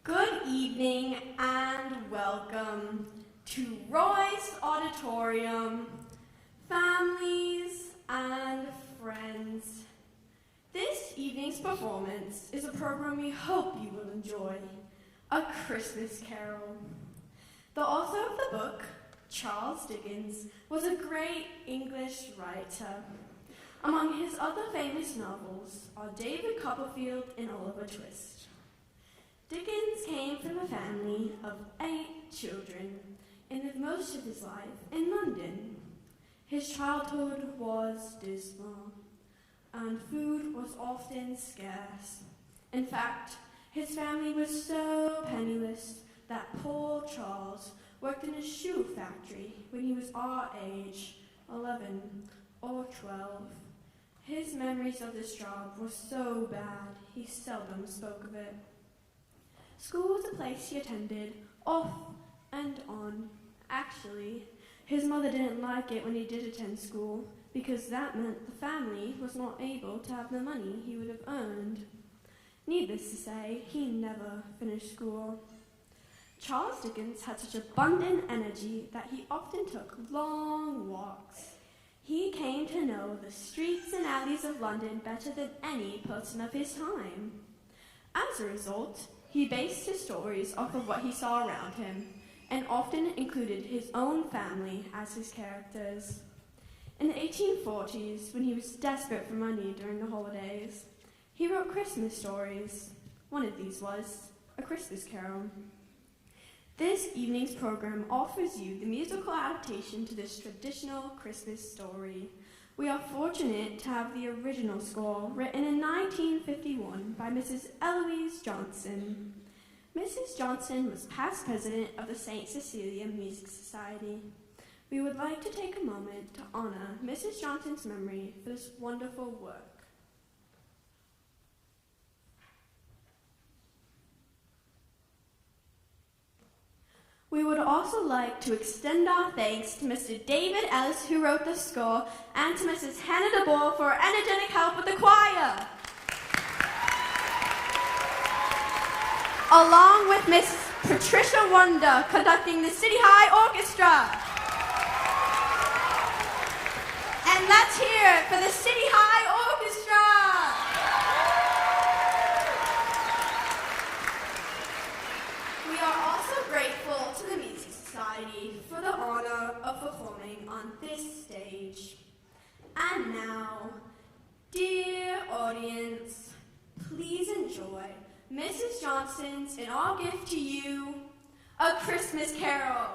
Good evening and welcome to Roy's Auditorium, families and friends. This evening's performance is a program we hope you will enjoy, A Christmas Carol. The author of the book, Charles Dickens, was a great English writer. Among his other famous novels are David Copperfield and Oliver Twist. Dickens came from a family of 8 children and lived most of his life in London. His childhood was dismal, and food was often scarce. In fact, his family was so penniless that poor Charles worked in a shoe factory when he was our age, 11 or 12. His memories of this job were so bad, he seldom spoke of it. School was a place he attended off and on. Actually, his mother didn't like it when he did attend school because that meant the family was not able to have the money he would have earned. Needless to say, he never finished school. Charles Dickens had such abundant energy that he often took long walks. He came to know the streets and alleys of London better than any person of his time. As a result, he based his stories off of what he saw around him, and often included his own family as his characters. In the 1840s, when he was desperate for money during the holidays, he wrote Christmas stories. One of these was A Christmas Carol. This evening's program offers you the musical adaptation to this traditional Christmas story. We are fortunate to have the original score written in 1951 by Mrs. Eloise Johnson. Mrs. Johnson was past president of the St. Cecilia Music Society. We would like to take a moment to honor Mrs. Johnson's memory for this wonderful work. We would also like to extend our thanks to Mr. David Ellis, who wrote the score, and to Mrs. Hannah DeBoer for her energetic help with the choir. Along with Miss Patricia Wonder, conducting the City High Orchestra. And let's hear it for the City High Orchestra. We are also grateful to the Music Society for the honor of performing on this stage. And now, dear audience, please enjoy Mrs. Johnson's and our gift to you, A Christmas Carol.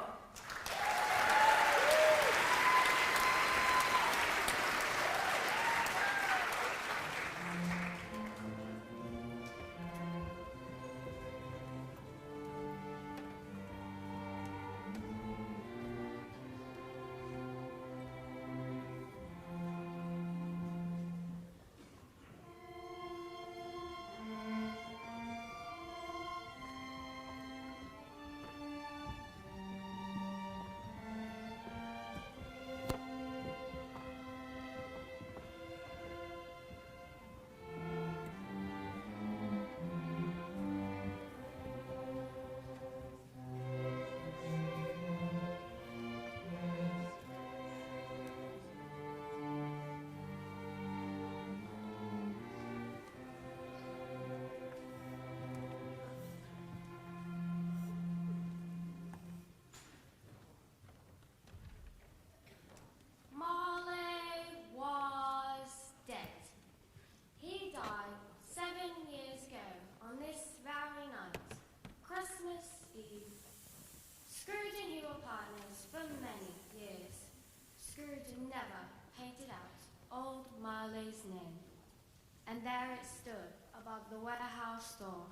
there it stood above the warehouse door,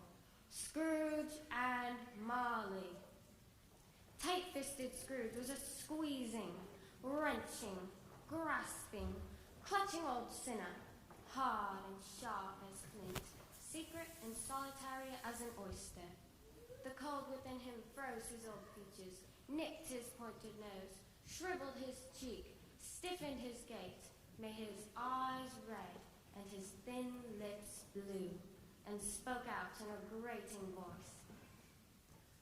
Scrooge and Marley. Tight-fisted Scrooge was a squeezing, wrenching, grasping, clutching old sinner, hard and sharp as flint, secret and solitary as an oyster. The cold within him froze his old features, nicked his pointed nose, shriveled his cheek, stiffened his gait, made his eyes red and his thin lips blue, and spoke out in a grating voice.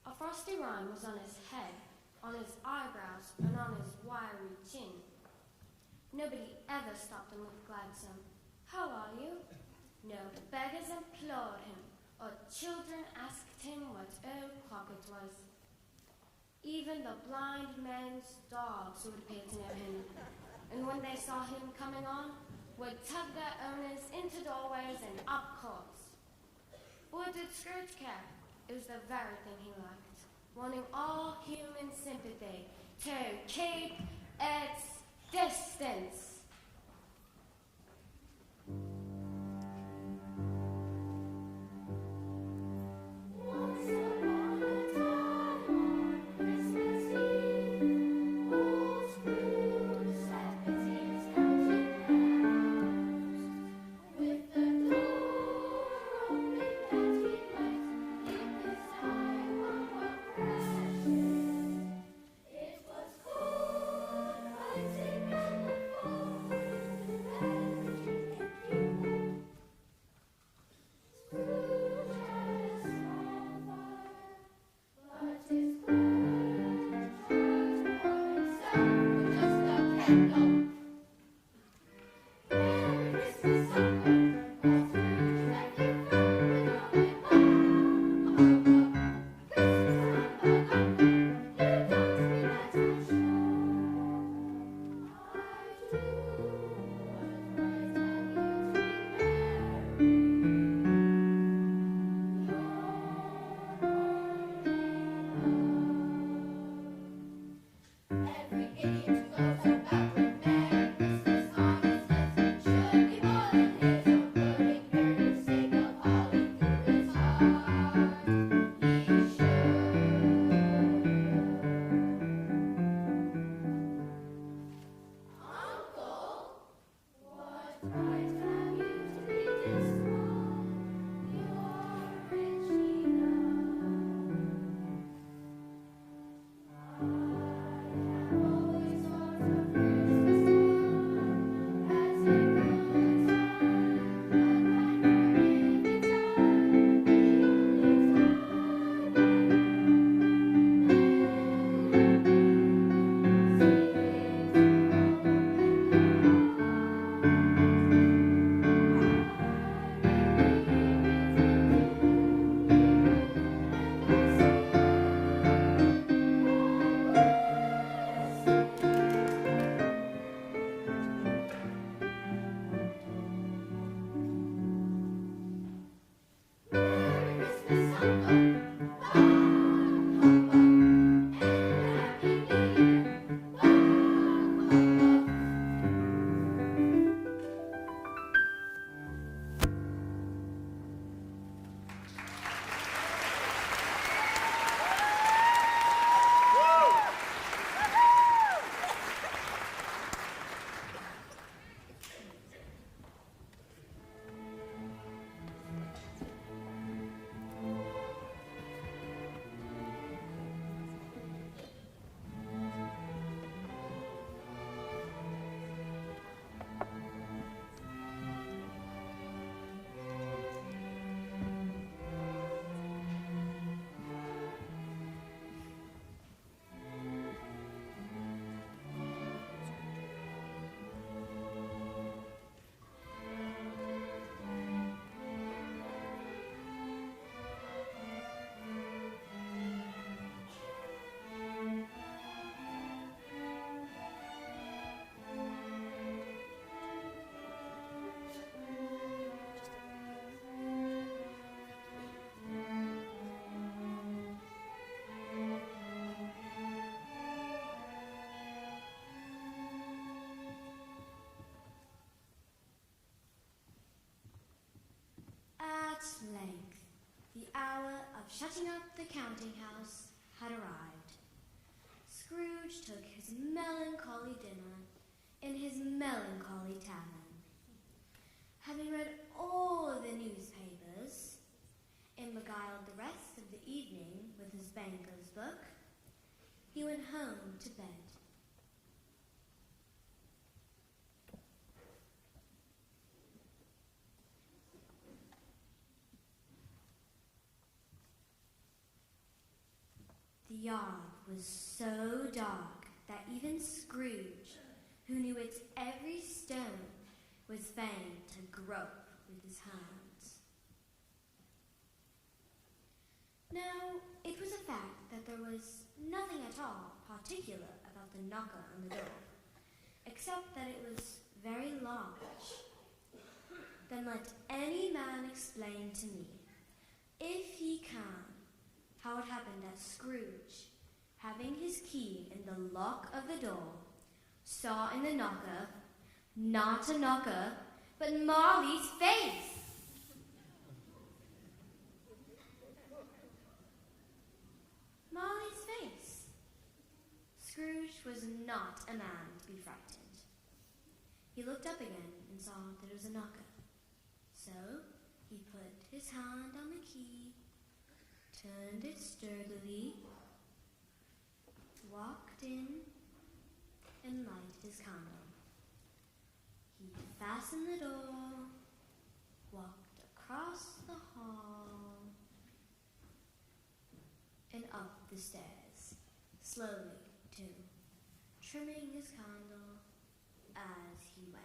A frosty rime was on his head, on his eyebrows, and on his wiry chin. Nobody ever stopped him with gladsome, "How are you?" No beggars implored him, or children asked him what o'clock it was. Even the blind men's dogs would appear to know him, and when they saw him coming on, would tug their owners into doorways and up courts. What did Scrooge care? It was the very thing he liked, wanting all human sympathy to keep its distance. It was cool, writing and the shutting up the counting house had arrived. Scrooge took his melancholy dinner in his melancholy tavern. Having read all the newspapers and beguiled the rest of the evening with his banker's book, he went home to bed. The yard was so dark that even Scrooge, who knew its every stone, was fain to grope with his hands. Now, it was a fact that there was nothing at all particular about the knocker on the door, except that it was very large. Then let any man explain to me, if he can, how it happened that Scrooge, having his key in the lock of the door, saw in the knocker, not a knocker, but Marley's face. Marley's face. Scrooge was not a man to be frightened. He looked up again and saw that it was a knocker. So he put his hand on the key, turned it sturdily, walked in, and lighted his candle. He fastened the door, walked across the hall, and up the stairs, slowly too, trimming his candle as he went.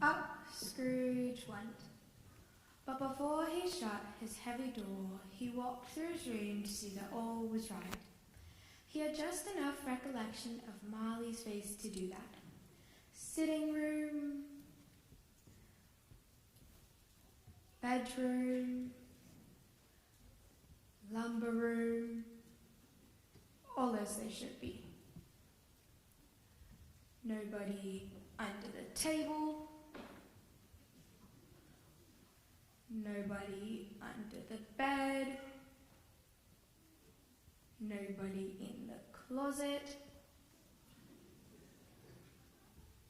Up Scrooge went, but before he shut his heavy door, he walked through his room to see that all was right. He had just enough recollection of Marley's face to do that. Sitting room, bedroom, lumber room, all as they should be. Nobody under the table, nobody under the bed, nobody in the closet,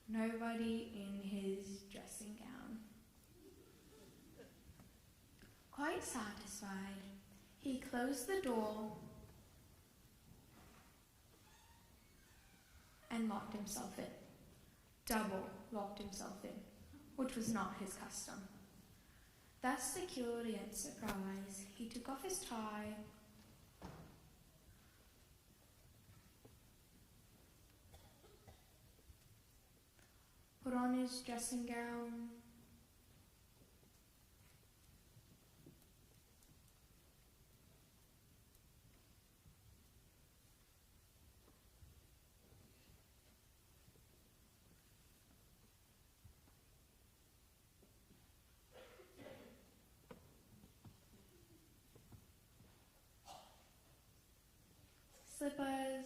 nobody in his dressing gown. Quite satisfied, he closed the door and locked himself in. Double locked himself in, which was not his custom. Thus secured against surprise, he took off his tie, put on his dressing gown, slippers,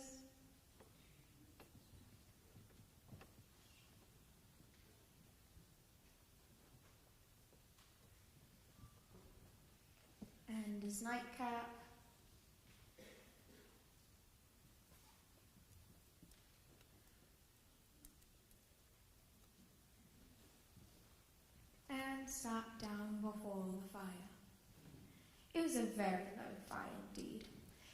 and his nightcap, and sat down before the fire. It was a very low fire indeed.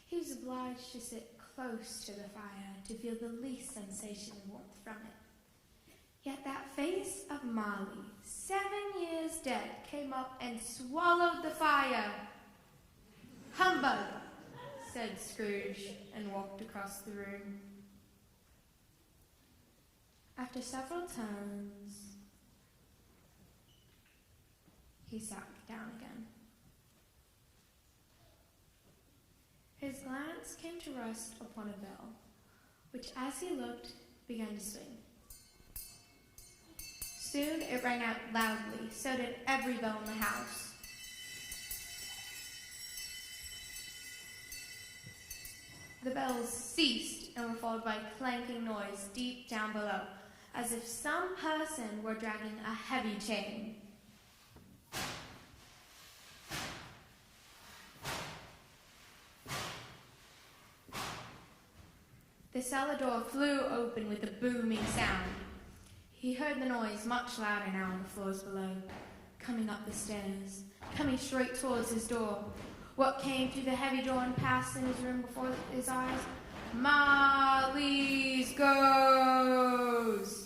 He was obliged to sit close to the fire to feel the least sensation of warmth from it. Yet that face of Marley, 7 years dead, came up and swallowed the fire. "Humbug," said Scrooge, and walked across the room. After several turns, he sat down again. His glance came to rest upon a bell, which as he looked began to swing. Soon it rang out loudly, so did every bell in the house. The bells ceased and were followed by clanking noise deep down below, as if some person were dragging a heavy chain. The cellar door flew open with a booming sound. He heard the noise much louder now on the floors below, coming up the stairs, coming straight towards his door. What came through the heavy door and passed in his room before his eyes? Marley's ghost!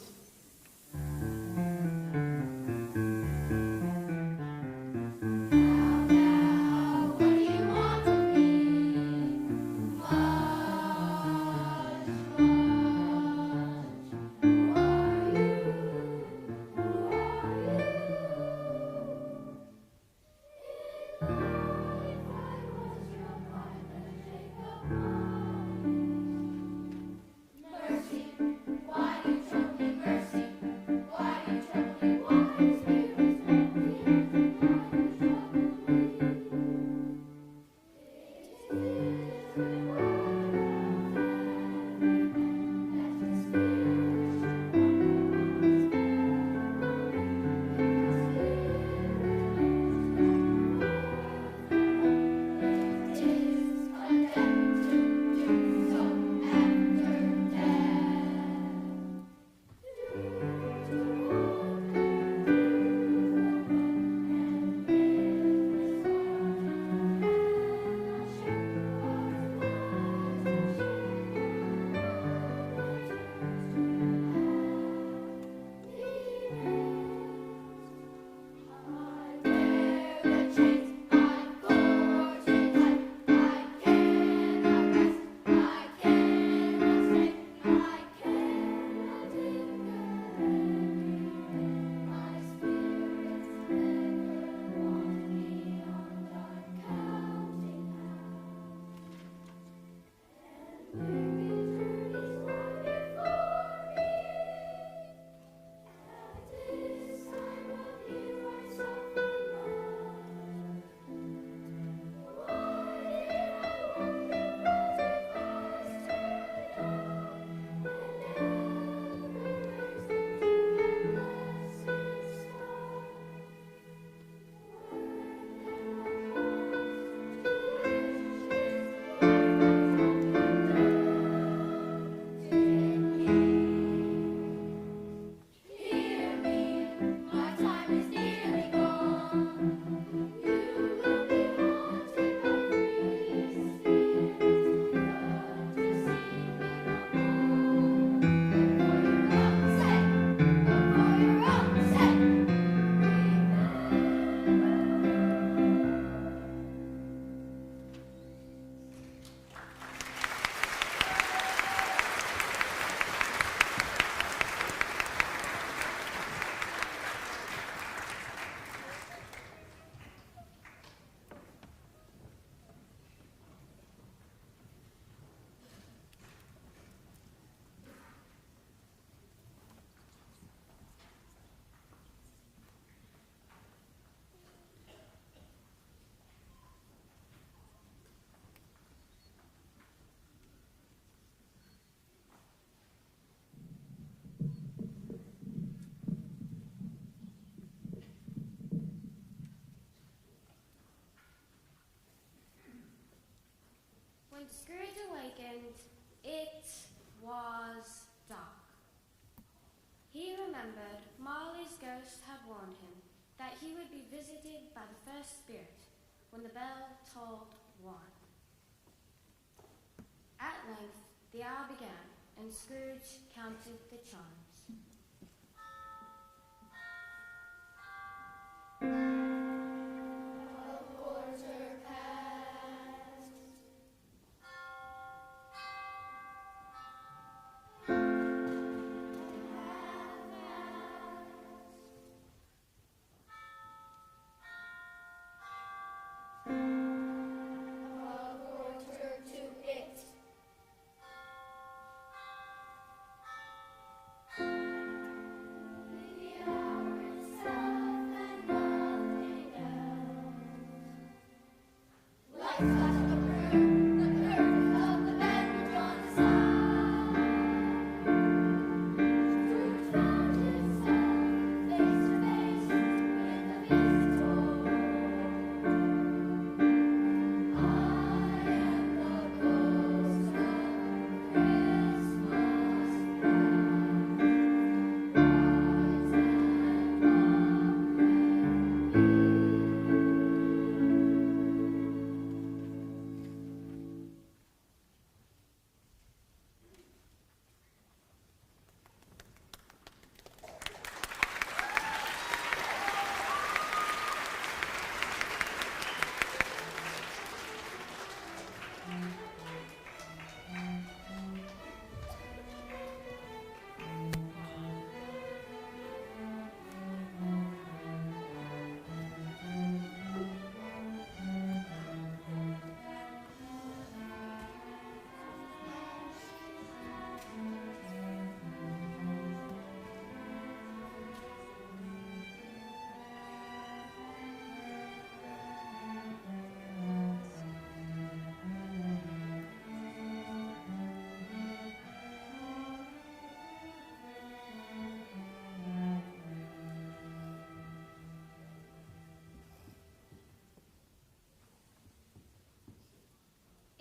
When Scrooge awakened, it was dark. He remembered Marley's ghost had warned him that he would be visited by the first spirit when the bell tolled 1. At length, the hour began, and Scrooge counted the chimes.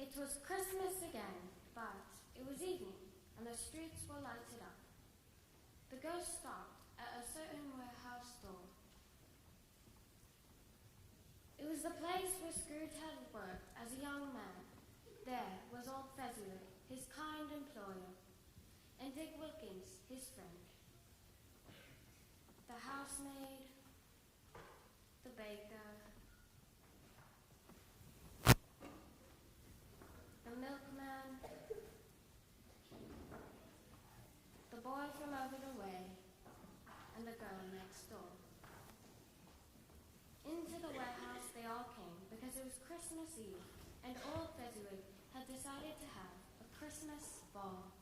It was Christmas again, but it was evening, and the streets were lighted up. The ghost stopped at a certain warehouse door. It was the place where Scrooge had worked as a young man. There was old Fezziwig, his kind employer, and Dick Wilkins, his friend. The housemaid, the baker, the milkman, the boy from over the way, and the girl next door. Into the warehouse they all came because it was Christmas Eve, and old Fezziwig had decided to have a Christmas ball.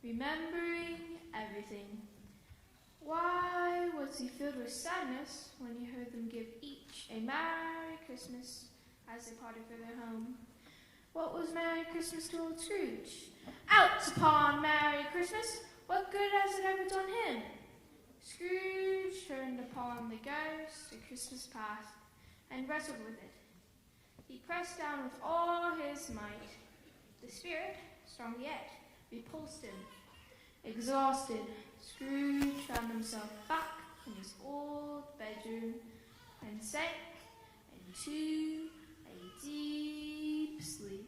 remembering everything. Why was he filled with sadness when he heard them give each a Merry Christmas as they parted for their home. What was Merry Christmas to old Scrooge? Out upon Merry Christmas! What good has it ever done him? Scrooge turned upon the ghost of Christmas past and wrestled with it. He pressed down with all his might. The spirit, strong yet, repulsed him. Exhausted, Scrooge found himself back in his old bedroom and sank into a deep sleep.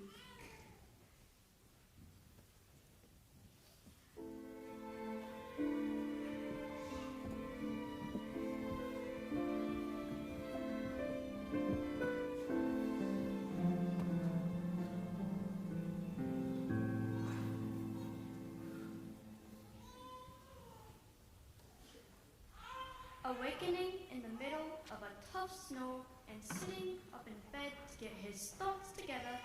Awakening in the middle of a tough snore and sitting up in bed to get his thoughts together,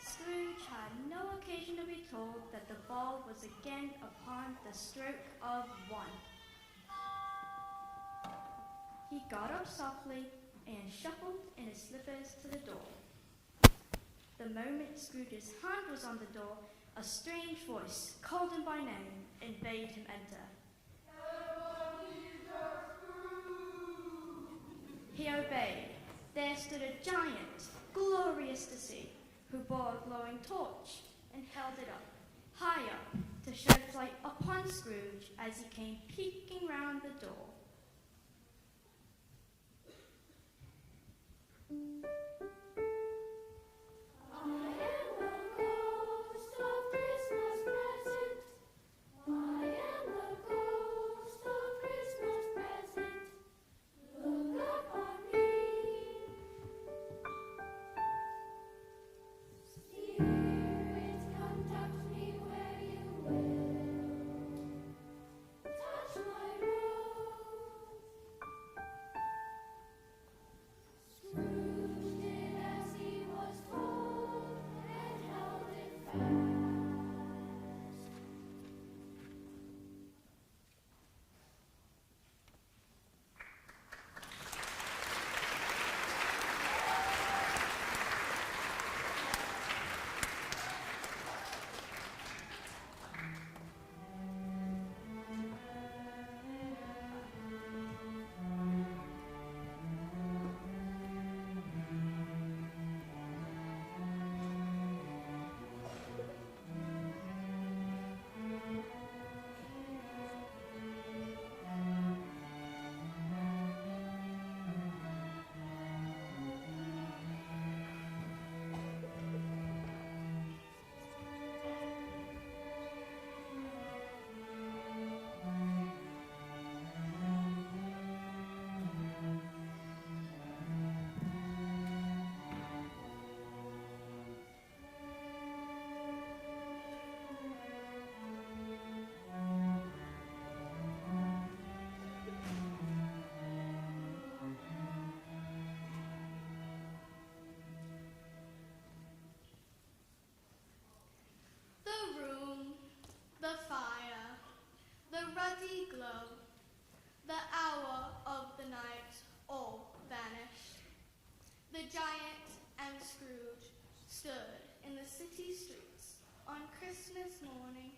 Scrooge had no occasion to be told that the ball was again upon the stroke of 1. He got up softly and shuffled in his slippers to the door. The moment Scrooge's hand was on the door, a strange voice called him by name and bade him enter. He obeyed. There stood a giant, glorious to see, who bore a glowing torch and held it up, high up, to shed light upon Scrooge as he came peeking round the door. Glow, the hour of the night, all vanished. The giant and Scrooge stood in the city streets on Christmas morning.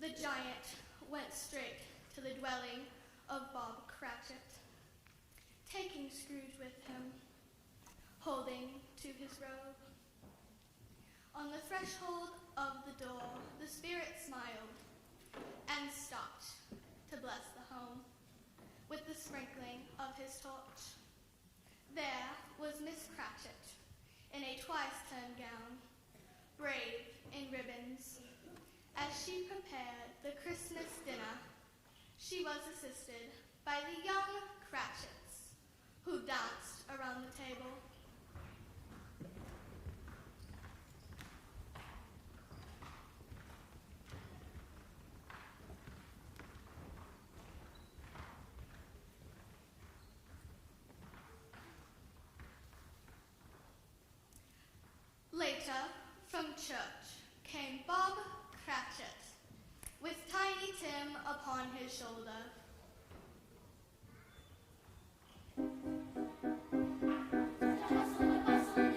The giant went straight to the dwelling of Bob Cratchit, taking Scrooge with him, holding to his robe. On the threshold of the door, the spirit smiled and stopped to bless the home with the sprinkling of his torch. There was Miss Cratchit in a twice-turned gown, brave in ribbons. As she prepared the Christmas dinner, she was assisted by the young Cratchits, who danced around the table. Later, from church, came Bob Cratchit, with Tiny Tim upon his shoulder. The hustle and bustle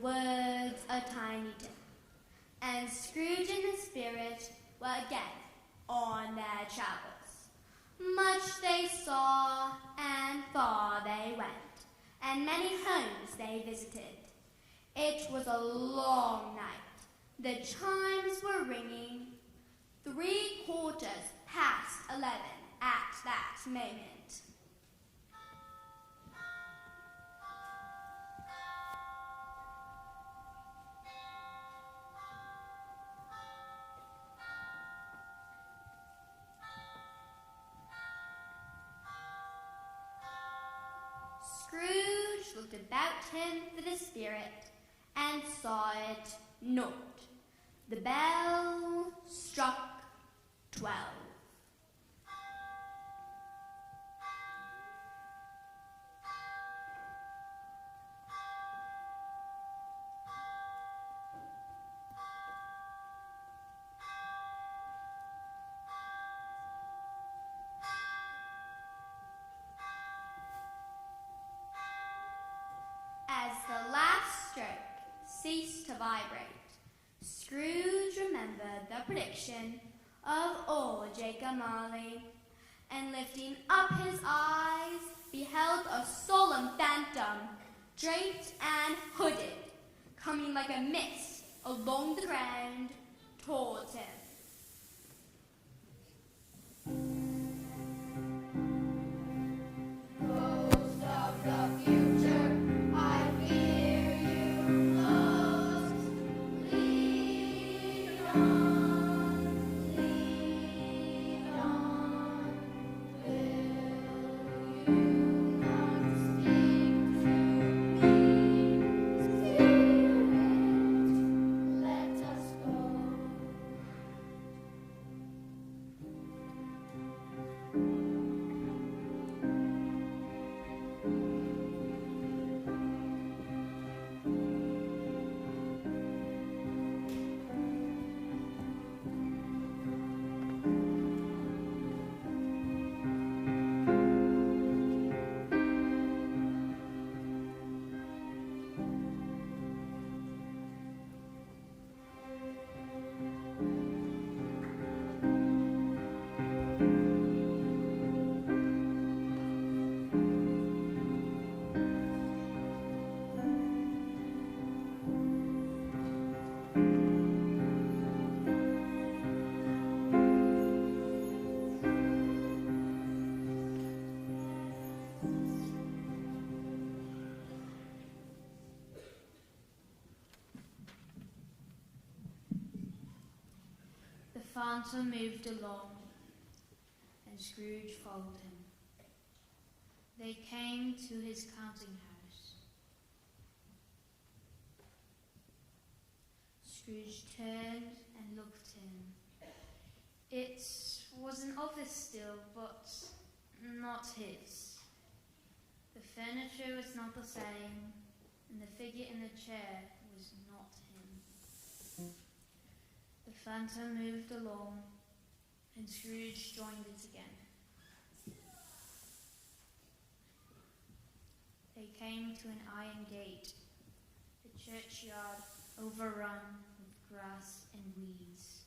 woods a tiny tip, and Scrooge and the spirit were again on their travels. Much they saw, and far they went, and many homes they visited. It was a long night. The chimes were ringing 11:15 at that moment. Scrooge looked about him for the spirit and saw it not. The bell struck 12. As the last stroke ceased to vibrate, Scrooge remembered the prediction of old Jacob Marley, and lifting up his eyes, beheld a solemn phantom, draped and hooded, coming like a mist along the ground towards him. Ghost of the future, I fear you most. Lead on, lead on. Will you not speak to me? Spirit, let us go. The phantom moved along, and Scrooge followed him. They came to his counting house. Scrooge turned and looked in. It was an office still, but not his. The furniture was not the same, and the figure in the chair was not him. The phantom moved along, and Scrooge joined it again. They came to an iron gate, the churchyard overrun with grass and weeds.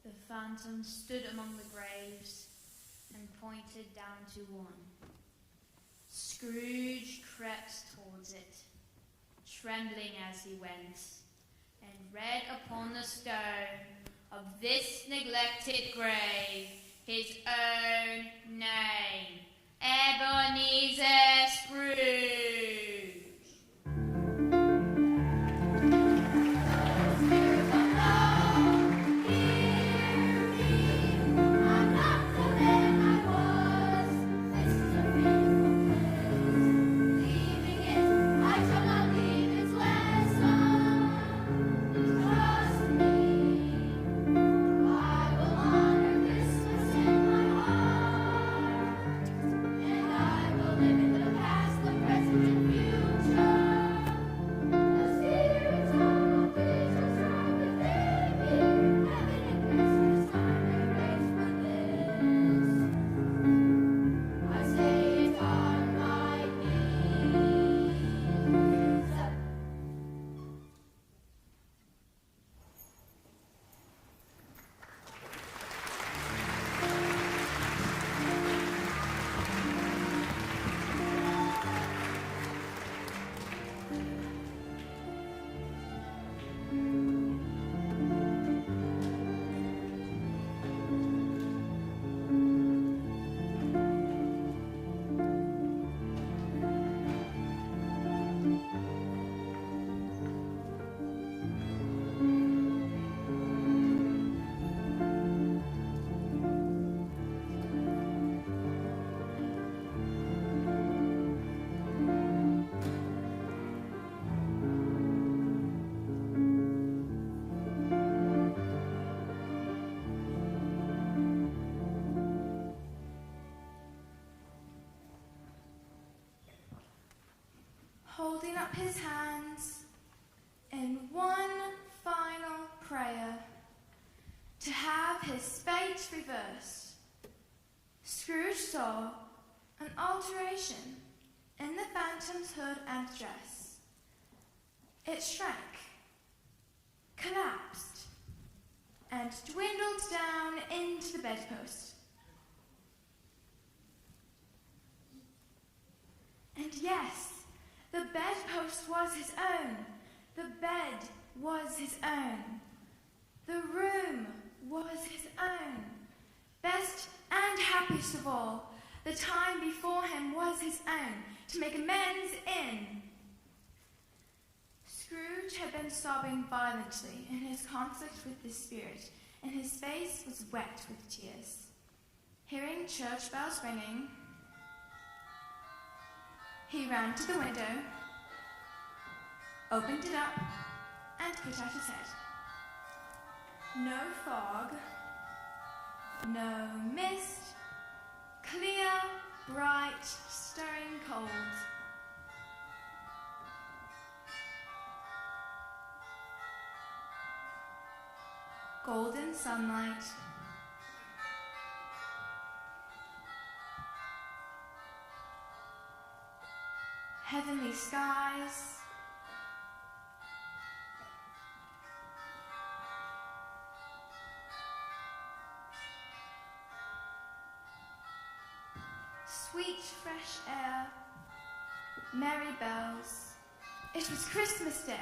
The phantom stood among the graves and pointed down to one. Scrooge crept towards it, trembling as he went, and read upon the stone of this neglected grave his own name, Ebenezer Scrooge. Live in the past, the present, and future. up his hands in one final prayer to have his fate reversed, Scrooge saw an alteration in the phantom's hood and dress. It shrank, collapsed, and dwindled down into the bedpost. And yes, the bedpost was his own. The bed was his own. The room was his own. Best and happiest of all, the time before him was his own, to make amends in. Scrooge had been sobbing violently in his conflict with the spirit, and his face was wet with tears. Hearing church bells ringing, he ran to the window, opened it up, and put out his head. No fog, no mist, clear, bright, stirring cold. Golden sunlight. Heavenly skies. Sweet fresh air, merry bells. It was Christmas Day.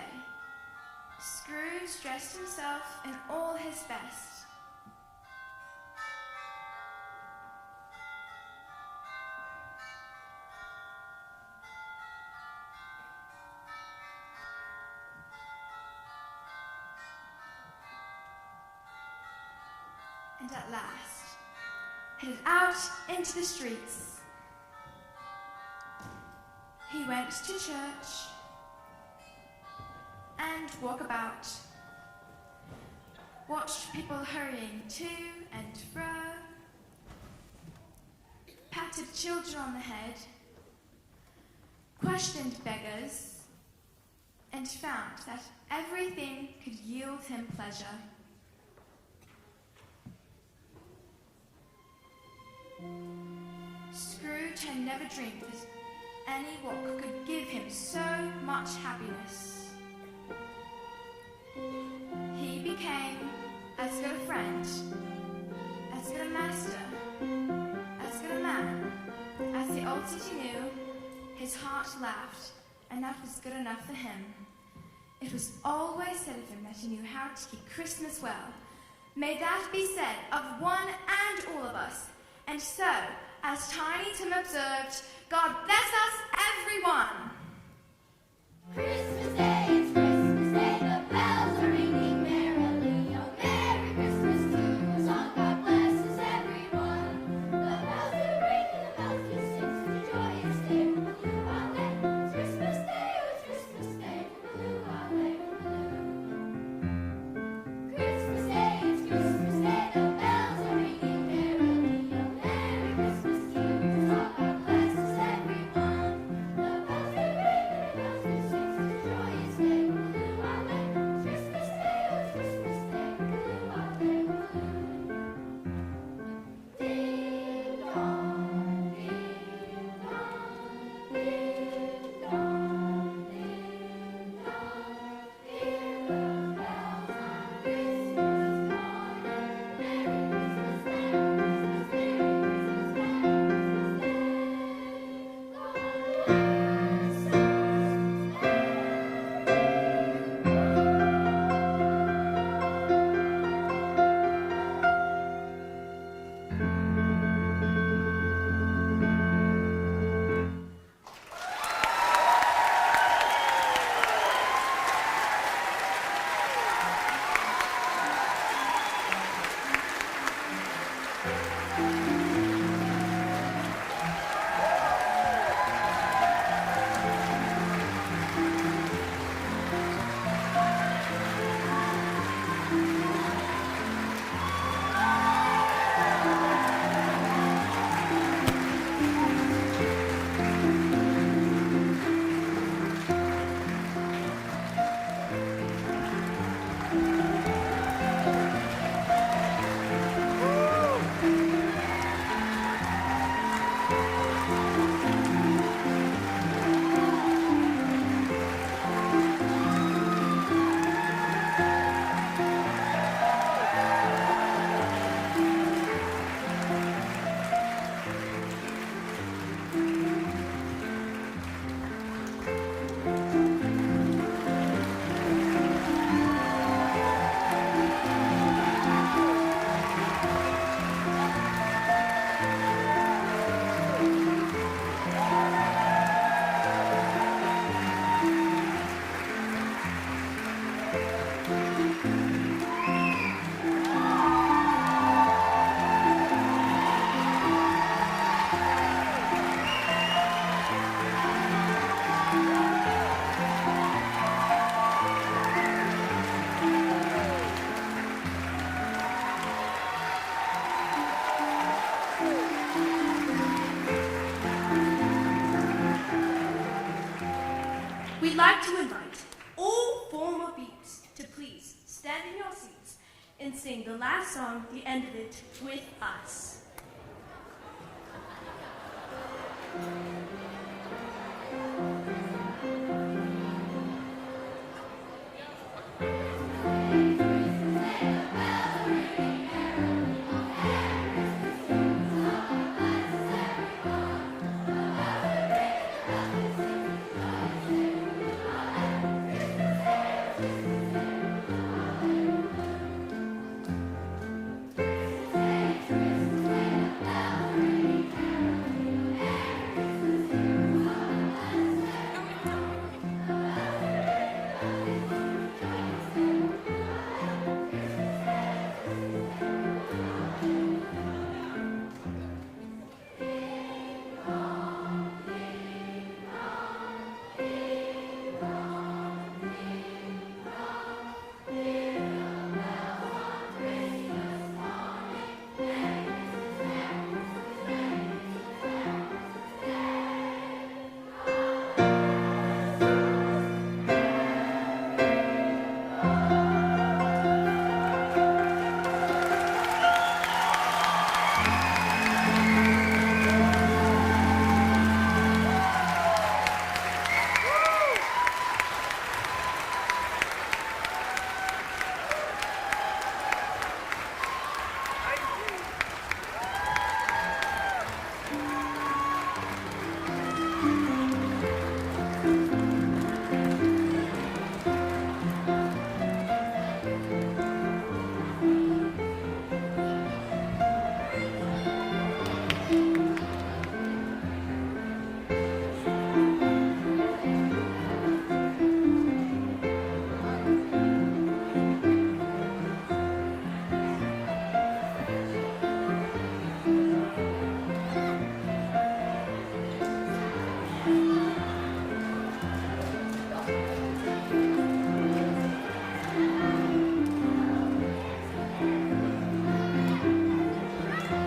Scrooge dressed himself in all his best. And at last, headed out into the streets. He went to church and walked about, watched people hurrying to and fro, patted children on the head, questioned beggars, and found that everything could yield him pleasure. Scrooge had never dreamed that any walk could give him so much happiness. He became as good a friend, as good a master, as good a man, as the old city knew. His heart laughed, and that was good enough for him. It was always said of him that he knew how to keep Christmas well. May that be said of one and all of us. And so, as Tiny Tim observed, God bless us, everyone! Christmas Day, it's Christmas Day, the bells are ringing merrily. Oh, Merry Christmas to us all, God bless us, everyone. The bells are ringing, the bells do sing, such a joyous day, blue holiday. It's Christmas Day, oh, it's Christmas Day, blue holiday, blue. Christmas Day, it's Christmas Day, the bells are ringing merrily. Oh, Merry Christmas to us all, God bless us, everyone. The bells are ringing, the bells do sing, such a joyous like to invite all former beats to please stand in your seats and sing the last song, the end of it, with us.